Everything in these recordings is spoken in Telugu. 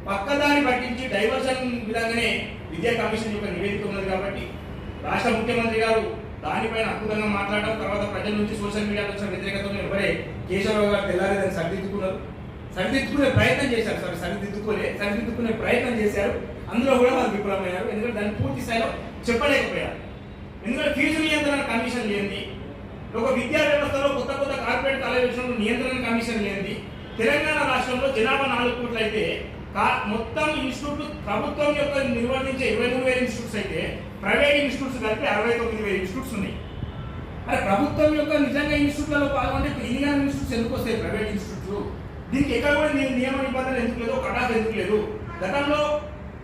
పక్కదారి పట్టించి డైవర్షన్ విధంగానే విద్యా కమిషన్ యొక్క నివేదిక ఉన్నది కాబట్టి రాష్ట్ర ముఖ్యమంత్రి గారు దానిపైన అద్భుతంగా మాట్లాడడం, తర్వాత ప్రజల నుంచి సోషల్ మీడియాలో వచ్చిన వ్యతిరేకతను ఎవరే కేశవరావు గారు తెల్లారి దాన్ని సరిదిద్దుకున్నారు, సరిదిద్దుకునే ప్రయత్నం చేశారు. సరిదిద్దుకునే ప్రయత్నం చేశారు. అందులో కూడా వాళ్ళు విఫలమయ్యారు. ఎందుకంటే దాన్ని పూర్తి స్థాయిలో చెప్పలేకపోయారు. ఎందుకంటే ఫీజు నియంత్రణ కమిషన్ లేనిది, ఒక విద్యా వ్యవస్థలో కొత్త కార్పొరేట్ కాలేజీలో నియంత్రణ కమిషన్ లేనిది, తెలంగాణ రాష్ట్రంలో జనాభా 4 కోట్లు అయితే మొత్తం ఇన్స్టిట్యూట్లు ప్రభుత్వం యొక్క నిర్వహించే 23,000 ఇన్స్టిట్యూట్స్ అయితే ప్రైవేట్ ఇన్స్టిట్యూట్స్ కలిపి 69,000 ఇన్స్టిట్యూట్స్ ఉన్నాయి. అరే ప్రభుత్వం యొక్క నిజంగా ఇన్స్టిట్యూట్లలో పాల్గొంటే ఇన్ని ఇన్స్టిట్యూట్స్ ఎందుకు వస్తాయి? ప్రైవేట్ ఇన్స్టిట్యూట్స్ దీనికి ఎక్కడ కూడా నియమ నిబంధనలు ఎందుకు లేదు, కటాఫ్ ఎందుకు లేదు? గతంలో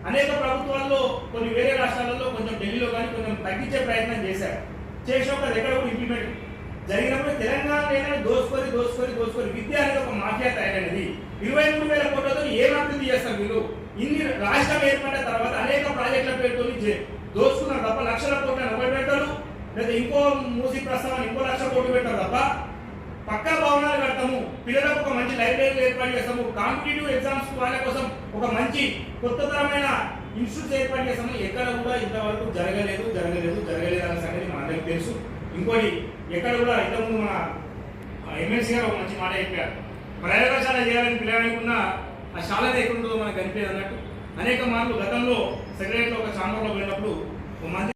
అనేక ప్రభుత్వాల్లో కొన్ని వేరే రాష్ట్రాలలో కొంచెం ఢిల్లీలో కానీ కొంచెం తగ్గించే ప్రయత్నం చేసినప్పుడు ఎక్కడ కూడా ఇంప్లిమెంట్ జరిగినప్పుడు తెలంగాణ దోసుకొని విద్య అనేది ఒక మాఫియా తయారైనది. 23,000 కోట్లతో ఏం అభివృద్ధి చేస్తారు వీళ్ళు? ఇన్ని రాష్ట్రం ఏర్పడిన తర్వాత అనేక ప్రాజెక్టుల పేరుతో దోసుకున్నారు తప్ప లక్షల కోట్ల 40 పెట్టారు, లేదా ఇంకో మూసి ప్రస్తావన ఇంకో 1,00,000 కోట్లు పెట్టారు తప్ప పక్కా భవనాలు కడతాము, పిల్లలకు ఒక మంచి లైబ్రరీలు ఏర్పాటు చేస్తాము, కాంపిటేటివ్ ఎగ్జామ్స్ వాళ్ళ కోసం ఒక మంచి కొత్త తరమైన ఇన్స్టిట్యూట్స్ ఏర్పాటు చేస్తాము. ఎక్కడ కూడా ఇంతవరకు జరగలేదు అనే సంగతి మనందరికీ తెలుసు. ఇంకోటి ఎక్కడ కూడా ఇంతకుముందు మన ఎమ్మెల్సీ గారు ఒక మంచి మాట చెప్పారు, ప్రయోగశాల చేయాలని పిల్లలనుకున్న ఆ శాలనే ఎక్కడుంటుందో మనకు కనిపించదు అన్నట్టు. అనేక మార్లు గతంలో సెక్రటరీలో ఒక ఛాంబర్లో పోయినప్పుడు మంత్రి